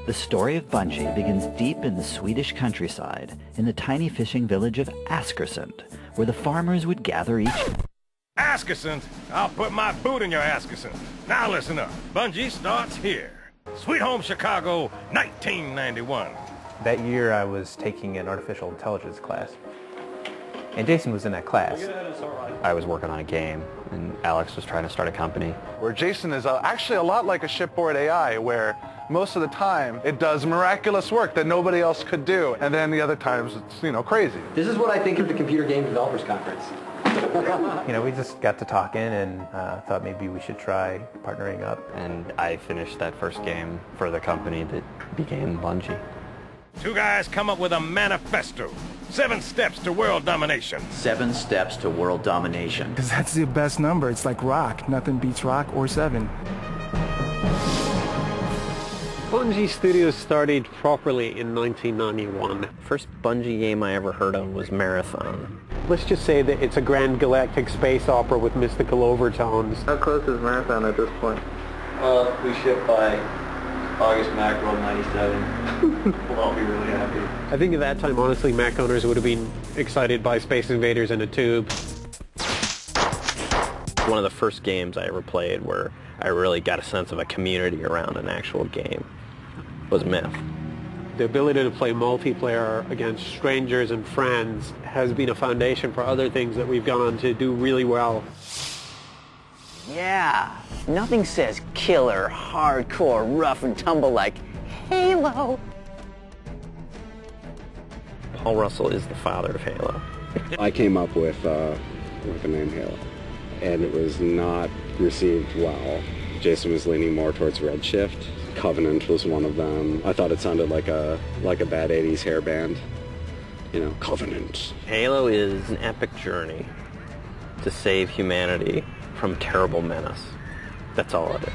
The story of Bungie begins deep in the Swedish countryside, in the tiny fishing village of Askersund, where the farmers would gather each... Askersund? I'll put my boot in your Askersund. Now listen up. Bungie starts here. Sweet Home Chicago, 1991. That year I was taking an artificial intelligence class, and Jason was in that class. I was working on a game, and Alex was trying to start a company. Where Jason is actually a lot like a shipboard AI, where most of the time it does miraculous work that nobody else could do, and then the other times it's, crazy. This is what I think of the Computer Game Developers Conference. We just got to talking and thought maybe we should try partnering up. And I finished that first game for the company that became Bungie. Two guys come up with a manifesto. 7 steps to world domination. 7 steps to world domination. Because that's the best number. It's like rock. Nothing beats rock or 7. Bungie Studios started properly in 1991. First Bungie game I ever heard of was Marathon. Let's just say that it's a grand galactic space opera with mystical overtones. How close is Marathon at this point? We shipped by August Mackerel 97. We'll all be really happy. I think at that time, honestly, Mac owners would have been excited by Space Invaders in a tube. One of the first games I ever played where I really got a sense of a community around an actual game was Myth. The ability to play multiplayer against strangers and friends has been a foundation for other things that we've gone on to do really well. Yeah, nothing says killer, hardcore, rough and tumble like Halo. Paul Russell is the father of Halo. I came up with the name Halo, and it was not received well. Jason was leaning more towards Redshift. Covenant was one of them. I thought it sounded like a bad 80s hair band. Covenant. Halo is an epic journey to save humanity from terrible menace. That's all it is.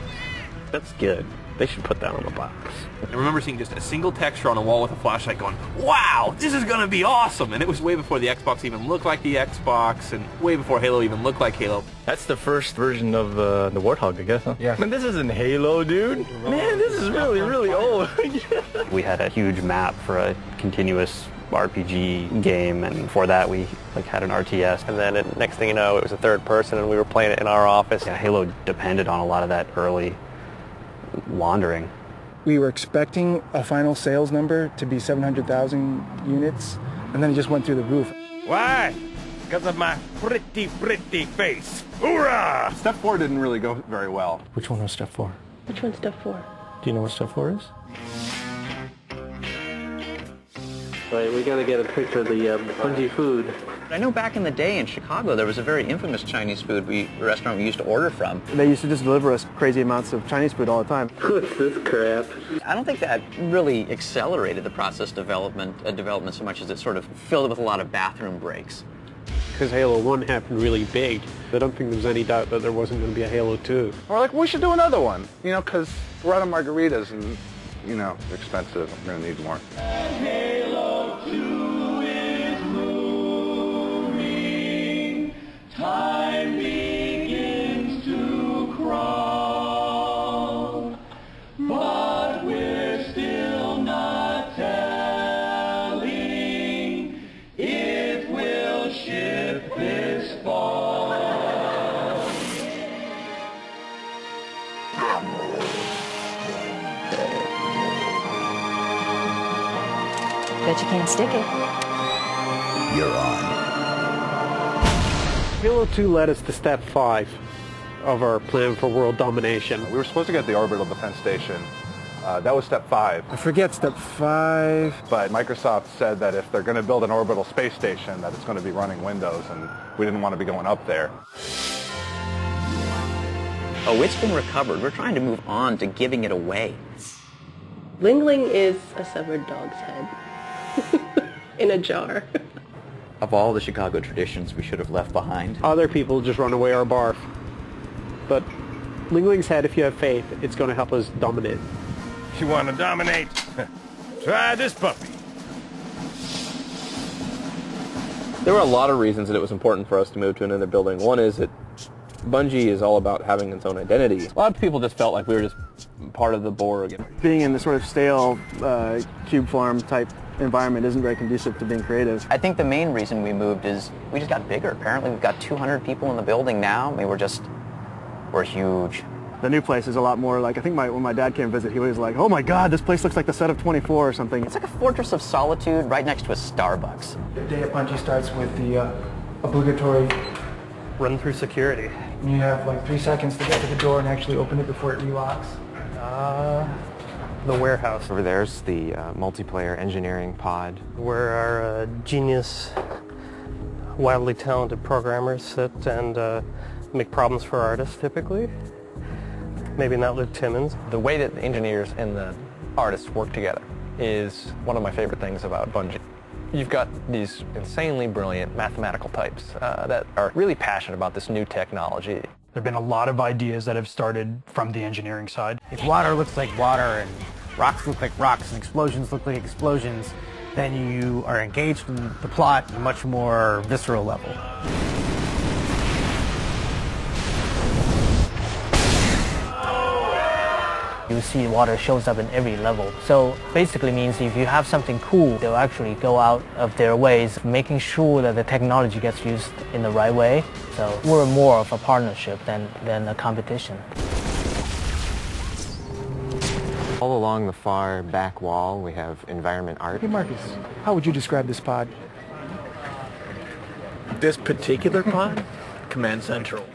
That's good. They should put that on the box. I remember seeing just a single texture on a wall with a flashlight going, wow, this is going to be awesome! And it was way before the Xbox even looked like the Xbox, and way before Halo even looked like Halo. That's the first version of the Warthog, I guess, huh? Yeah. Man, this isn't Halo, dude. Man, this is really, really old. We had a huge map for a continuous RPG game, and before that we had an RTS. And then next thing you know, it was a third person, and we were playing it in our office. Yeah, Halo depended on a lot of that early wandering. We were expecting a final sales number to be 700,000 units, and then it just went through the roof. Why? Because of my pretty face. Hoorah! Step 4 didn't really go very well. Which one was step 4? Which one's step 4? Do you know what step 4 is? Right, we gotta get a picture of the Bungie food. I know back in the day in Chicago, there was a very infamous Chinese food restaurant we used to order from. They used to just deliver us crazy amounts of Chinese food all the time. What's this crap? I don't think that really accelerated the process development so much as it sort of filled it with a lot of bathroom breaks. Because Halo 1 happened really big, I don't think there's any doubt that there wasn't going to be a Halo 2. We're like, we should do another one, because we're out of margaritas and, they're expensive. I'm going to need more. Halo 2 is moving. Time begins to crawl. But we're still not telling if we'll ship this fall. Bet you can't stick it. You're on. Halo 2 led us to step 5 of our plan for world domination. We were supposed to get the orbital defense station. That was step 5. I forget step 5. But Microsoft said that if they're going to build an orbital space station, that it's going to be running Windows, and we didn't want to be going up there. Oh, it's been recovered. We're trying to move on to giving it away. Ling Ling is a severed dog's head. In a jar. Of all the Chicago traditions we should have left behind. Other people just run away or barf. But Ling Ling's head, if you have faith, it's going to help us dominate. You want to dominate? Try this puppy. There were a lot of reasons that it was important for us to move to another building. One is that Bungie is all about having its own identity. A lot of people just felt like we were just part of the Borg. Being in the sort of stale cube farm type environment isn't very conducive to being creative. I think the main reason we moved is we just got bigger. Apparently we've got 200 people in the building now. I mean, we're huge. The new place is a lot more like, I think when my dad came visit, he was like, oh my God, this place looks like the set of 24 or something. It's like a fortress of solitude right next to a Starbucks. The day at Bungie starts with the obligatory run through security. You have like 3 seconds to get to the door and actually open it before it relocks. The warehouse. Over there's the multiplayer engineering pod. Where our genius, wildly talented programmers sit and make problems for artists typically. Maybe not Luke Timmons. The way that the engineers and the artists work together is one of my favorite things about Bungie. You've got these insanely brilliant mathematical types that are really passionate about this new technology. There have been a lot of ideas that have started from the engineering side. If water looks like water and rocks look like rocks and explosions look like explosions, then you are engaged in the plot at a much more visceral level. You see water shows up in every level. So basically means if you have something cool, they'll actually go out of their ways, making sure that the technology gets used in the right way. So we're more of a partnership than a competition. All along the far back wall, we have environment art. Hey Marcus, how would you describe this pod? This particular pod? Command Central.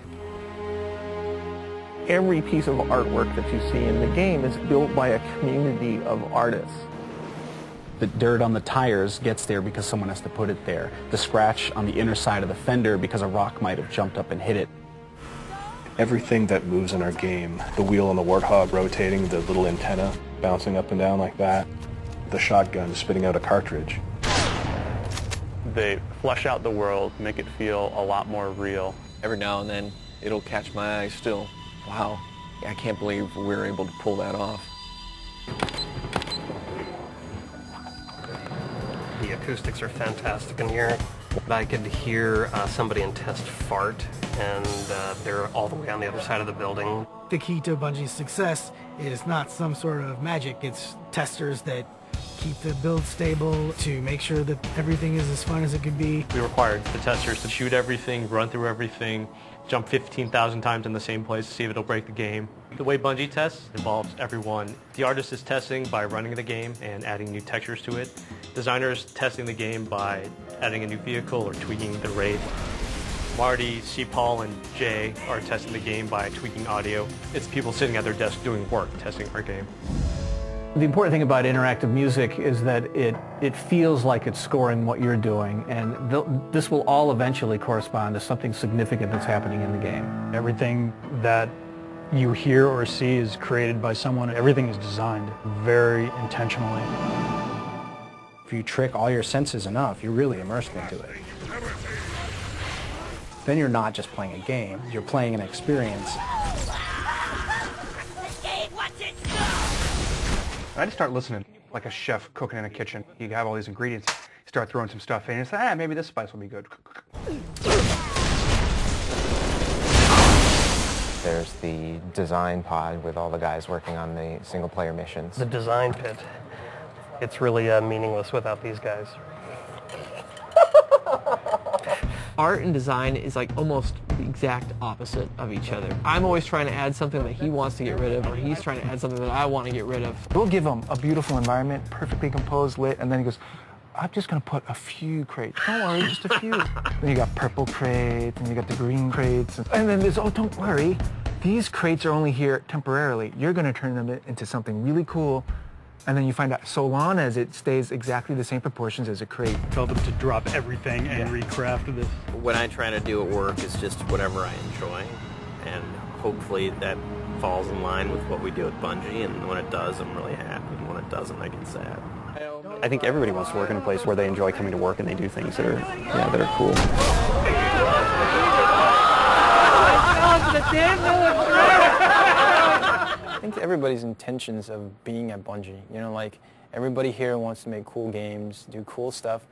Every piece of artwork that you see in the game is built by a community of artists. The dirt on the tires gets there because someone has to put it there. The scratch on the inner side of the fender because a rock might have jumped up and hit it. Everything that moves in our game, the wheel on the Warthog rotating, the little antenna bouncing up and down like that, the shotgun spitting out a cartridge. They flesh out the world, make it feel a lot more real. Every now and then, it'll catch my eye still. Wow, I can't believe we were able to pull that off. The acoustics are fantastic in here. I could hear somebody in test fart, and they're all the way on the other side of the building. The key to Bungie's success is not some sort of magic. It's testers that keep the build stable to make sure that everything is as fun as it could be. We required the testers to shoot everything, run through everything, jump 15,000 times in the same place to see if it'll break the game. The way Bungie tests involves everyone. The artist is testing by running the game and adding new textures to it. Designers testing the game by adding a new vehicle or tweaking the raid. Marty, C. Paul, and Jay are testing the game by tweaking audio. It's people sitting at their desk doing work, testing our game. The important thing about interactive music is that it feels like it's scoring what you're doing, and this will all eventually correspond to something significant that's happening in the game. Everything that you hear or see is created by someone. Everything is designed very intentionally. If you trick all your senses enough, you're really immersed into it. Then you're not just playing a game, you're playing an experience. I just start listening like a chef cooking in a kitchen. You have all these ingredients, you start throwing some stuff in, and say, maybe this spice will be good. There's the design pod with all the guys working on the single-player missions. The design pit. It's really meaningless without these guys. Art and design is like almost the exact opposite of each other. I'm always trying to add something that he wants to get rid of, or he's trying to add something that I want to get rid of. We'll give him a beautiful environment, perfectly composed, lit, and then he goes, I'm just going to put a few crates. Don't worry, just a few. Then you got purple crates, and you got the green crates. And then there's, oh, don't worry. These crates are only here temporarily. You're going to turn them into something really cool. And then you find out, so long as it stays exactly the same proportions as a crate. Tell them to drop everything and recraft this. When I try to do at work, it's just whatever I enjoy. And hopefully that falls in line with what we do at Bungie. And when it does, I'm really happy. And when it doesn't, I get sad. I think everybody wants to work in a place where they enjoy coming to work and they do things that are, that are cool. I think everybody's intentions of being at Bungie, like everybody here wants to make cool games, do cool stuff.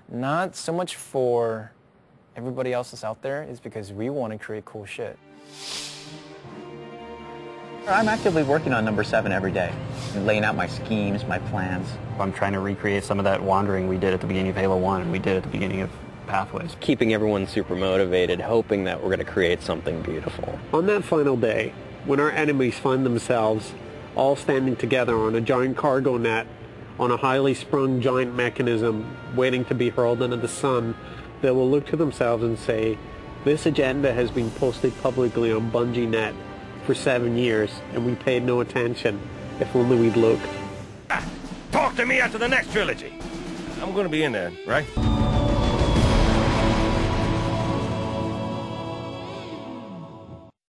Not so much for everybody else that's out there, it's because we want to create cool shit. I'm actively working on number 7 every day, laying out my schemes, my plans. I'm trying to recreate some of that wandering we did at the beginning of Halo 1 and we did at the beginning of Pathways. Keeping everyone super motivated, hoping that we're going to create something beautiful. On that final day, when our enemies find themselves all standing together on a giant cargo net, on a highly sprung giant mechanism waiting to be hurled into the sun, they will look to themselves and say, this agenda has been posted publicly on Bungie Net for 7 years, and we paid no attention. If only we'd looked. Talk to me after the next trilogy. I'm going to be in there, right?